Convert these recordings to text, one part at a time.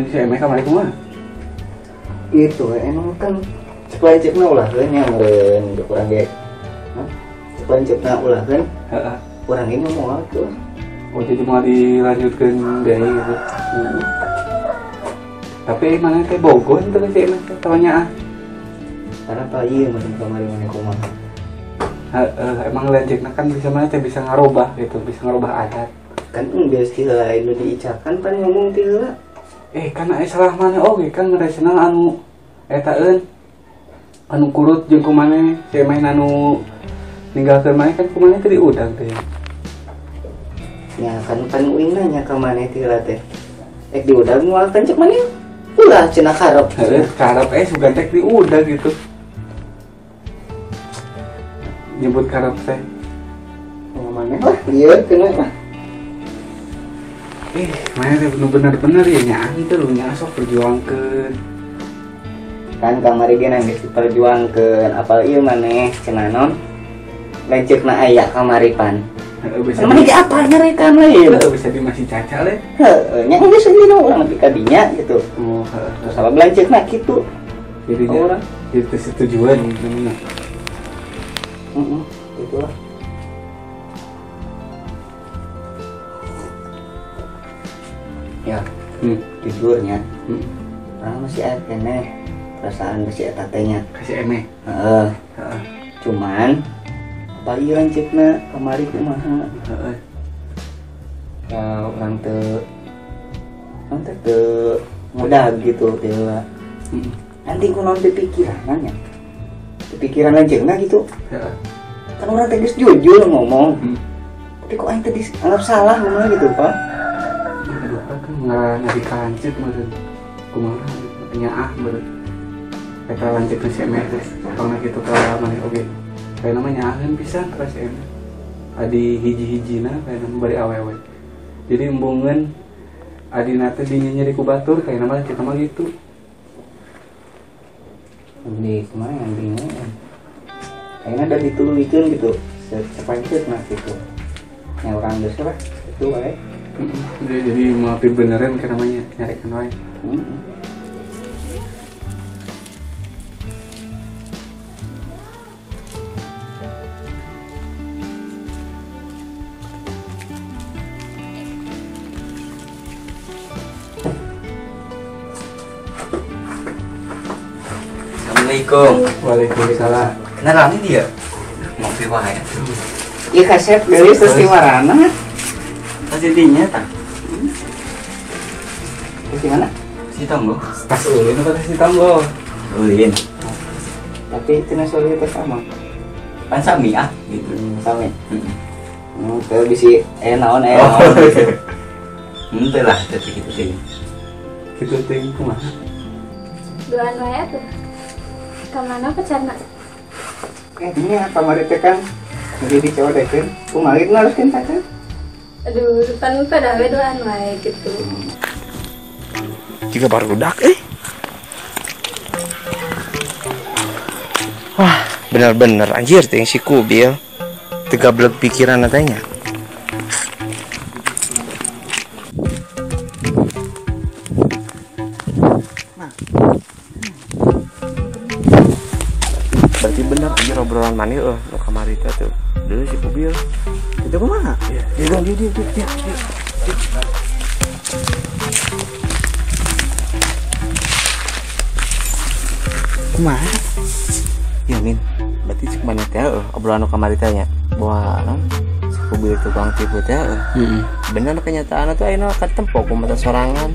si Eme kamari kumaha? Itu emang kan cek ulahkeun nya meureun jeung urang ge. Cek ulahkeun. Heeh. Urang ge ngomong atuh. Oh jadi mau dilanjutkan deui gitu. Tapi mana teh bogoh teh si Eme tanya. Karena apa ieu mun kamari mana kumaha. Emang lanjutna kan bisa mana teh bisa ngarobah gitu, bisa ngarobah adat. Kan biasa ti lain nu diicakan pan ngomong ti heula. Kan salah mana oge kan ngeresna anu eta anu kurut jeung kumaneh si Eme anu ninggalkeun maneh kan kumaneh teh diudang teh. Ya kan uing nanya ka maneh ti heula teh. Diudang moal cek maneh. Ulah cenah karep. Karep sugan tek diudang gitu. Nyebut karep teh. Maneh lah ieu kenapa? Mana teh bener-bener ya nyaang teh lu nya sok perjuangkeun. Kan kamari ge geus diperjuangkeun apal ieu maneh cenah non. Lanceukna aya kamari pan. Bisa maneh ge apal nyarekan we. Bisa di masih caca le. Nya geus seuneu urang nepi ka dinya gitu. Oh, terus sabab lanceukna kitu. Jadinya jadi persetujuan namanya. Itulah. Ya, jujurnya orang masih ada kene perasaan masih eta teh nya kasih Eme. Cuman apa ieu lanceukna kamari kumaha? Ya orang teu mudah gitu teh heula. Nanti kunaon teh pikiran nya. Pikiran lanceukna gitu. Kan orang teh geus jujur ngomong. Tapi kok aing teh dianggap salah ngomong gitu, Pak. Nggak dikancet meureun kumaha nya meureun eta lanceuk si Eme teh pangna kitu ka maneh oge kayak namanya nyaahkeun pisan ka si Eme adi hiji-hijina kayak nama bari awewe jadi embungeun adina teh dinya nyeri ku batur kayak nama kita mah gitu di kumaha yang bingung kayaknya ada dituluykeun gitu sepanceutna gitu nya urang geus lah itu wae. Jadi mau beneran kan namanya nyarikan wae. Assalamualaikum. Waalaikumsalam. Kenalan dia. Ngopi wae. Ieu kasep deui terus di marana. Jadinya tak? Di mana? Si Tonggo. Tas ulin apa si Tonggo? Ulin. Tapi tina soli pertama. Pan sami gitu. Sami. Teu bisi naon. Henteu lah teh kitu teh. Kitu teh kumaha? Duaan wae atuh. Ka mana pacarna? Nya kamari teh kan jadi dicodekeun. Kumaha naraskeun pacar? Aduh, pan pada wedoan wae gitu. Juga barudak Wah, bener-bener anjir ting si Kubil. Tegablek pikiran katanya. Berarti bener anjir obrolan mani lo kamari teh tuh. Dulu si Kubil. Itu kemana? Dia. Kumaha? Ya Min, berarti cek mana teh obrolan kamari tanya bahwa si Kubil tukang tipu teh. Bener kenyataan tuh ayeuna katempo kumaha sorangan.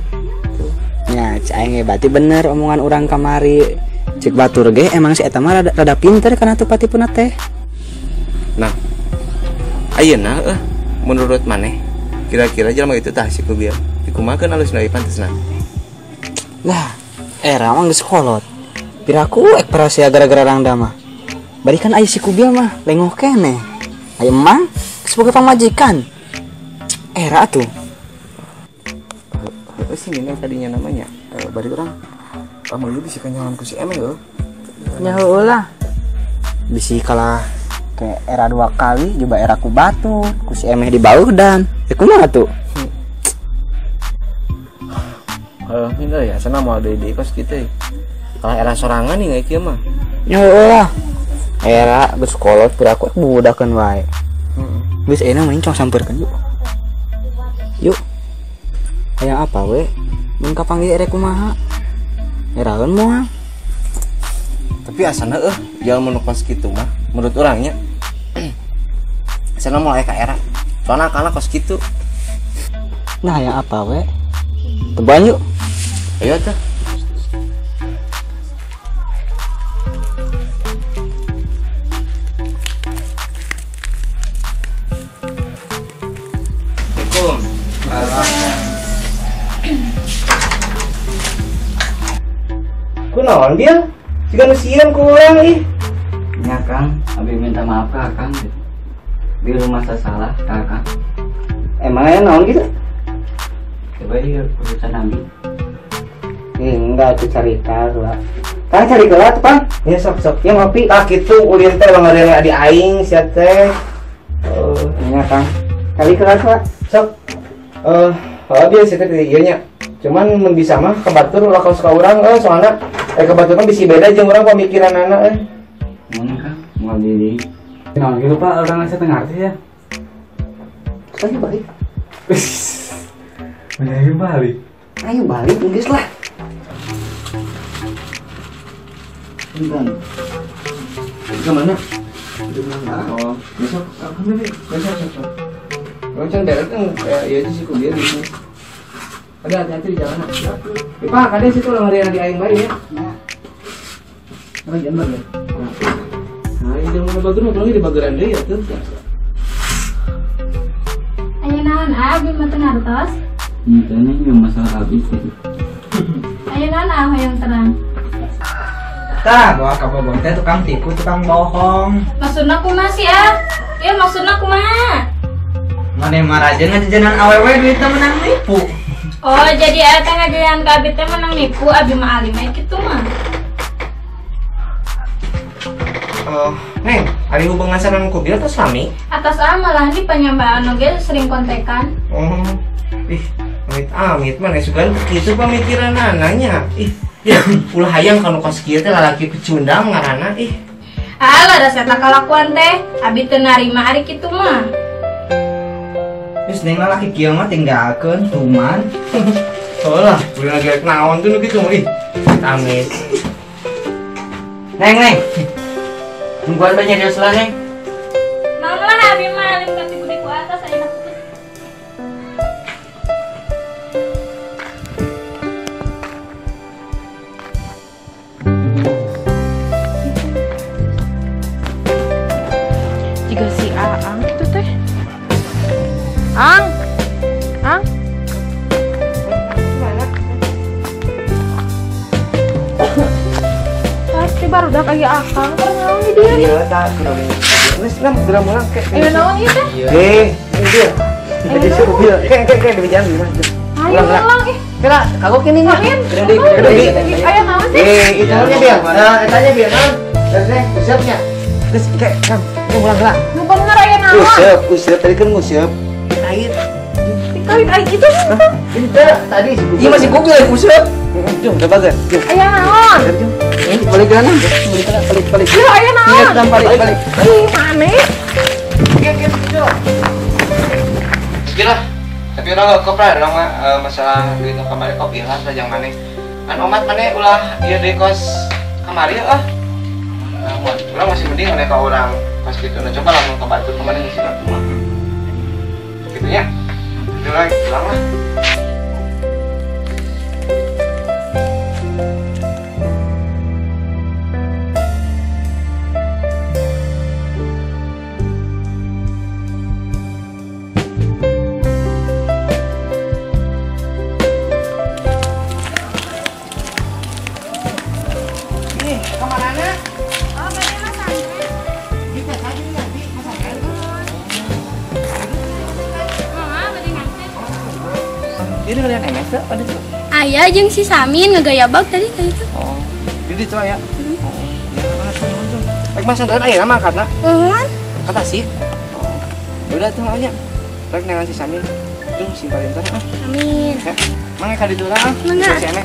Tuh. Ya, aing berarti bener omongan orang kamari. Cek batur ge emang si eta mah rada pinter kana teu patipuna teh. Nah, ayeuna menurut maneh kira-kira jelema itu tah si Kubil dikumakeun alus deui pantesna. Lah, era mah geus kolot. Piraku ek parasia gara-gara rangda mah. Barikan aya si Kubil mah lengoh keneh. Aya emang sebagai pamajikan. Era tuh. Sini nih tadinya namanya bari urang amun ieu bisi kanyalan ku si Eme heuh. Nya heueuh lah. Bisi kalah ke era 2 kali juga era ku batu ku si Emeh di bawah dan kumaha tuh Pindah ya, sana mau ada di kos gitu ya. Kalau era sorangan nih kayak mah. Ya lah. Era geus kolot piraku budakeun wae. Geus enak main cong sampeurkeun yuk. Yuk. Aya apa we? Mun kapanggih erek kumaha? Eraeun moal. Tapi asana jangan menukos gitu mah. Menurut orangnya. Sana mau ka era. Soalnya kana kos gitu. Nah, aya apa we? Teban yuk. Ayo tuh. Kunaon dia? Jika nusian ku urang ih. Ya Kang, abi minta maaf ke Akang di rumah saya salah ke Akang. Emangnya naon gitu? Coba di urusan Abi. Enggak tuh cerita lah. Kang cari gelat tuh Kang. Ya sok ya ngopi. Ah kitu ulin teh bangareun adi aing sia teh. Iya Kang. Kali gelat Pak. Sok. Dia sih teh ieu nya. Cuman mun bisa mah kebatur ulah kaos ka urang soalna kebatur mah bisi beda jeung urang pamikiran anak Mun Kang, mau di Nah gitu Pak, orang saya tengah artis ya. Ayo balik. Menyanyi balik. Ayo balik geus lah. Enggak. Ke mana? Oh, Besok kapan nih? Besok. Macam daerah kan kayak ya di situ dia di sini. Ada hati-hati di jalan. Pak, kadang situ lah hari yang di aing bae ya. Nah, jangan ya. Nah, ini jangan bager mah lagi di bageran deui ya tuh. Ayo naon abi mah teu ngartos. ini yang masalah habis tadi. Ayo naon hoyong terang. Tah, bawa ka bobong teh tukang tipu, tukang bohong. Maksudna kumaha sih ah? Ya maksudna kumaha? Mane marajeun ngajajanan awewe duit teh menang nipu. Oh, jadi eta ngajajan ka abi teh menang nipu, abi mah alim aya kitu mah. Neng, hari hubungan sareng kubil atau suami? Atas malah di penyambaran oge sering kontekan. Amit mana suka gitu pemikiran anaknya. Ya, ulah hayang kalau kos kieu teh lalaki pecundang ngaranna Alah da eta kalakuan teh, abi teu narima ari kitu mah. Terus neng lalaki kieu mah tinggalkeun tuman. Soalnya, udah lagi naon tuh gitu Amit. Neng. Tungguan banyak dia selah Neng. Naon lah abi mah alim ka tibu di ku atas ayeuna putus. Jika si Aang itu teh Ang pasti baru udah kayak Akang terus di dia Iya, tak kenalin. Wes nam udah mulang kayak. ayo naon ieu teh Ini dia. Jadi si mobil. Kayak di jalan gimana? ayo naon Kira kagok ini nya. ayo naon sih Itu nya dia. Etanya dia kan. Terus usapnya. Terus kayak kam mulang lah. nu bener ayo naon Usap tadi kan ngusap. Air. dikawin aing itu Ini tadi si Iya masih mobil yang usap. Jom, udah bagus. Jom. ayo naon Jom. Ini balik ke kanan. Balik. yo ayo naon Dan balik. ih maneh Gila. Tapi orang kopra orang masalah duit kamari kopi lah sajang maneh. Kan omat maneh ulah ieu di kos kamari Orang masih mending aneh ka orang pas gitu. Nah coba lamun kebantu kemarin ngisi kartu mah. Gitu ya. Udah pulang lah. Ini kalian MS tuh ada tuh. Aya jeung si Samin ngegaya bag tadi kayak itu. Oh, jadi tuh ya. Baik mas dan ayah nama karena kata sih. Udah tuh aja. Baik dengan si Samin. Tuh simpalin tuh. Amin. Ya. Mangga ka dito lang. Mangga. Si Eme.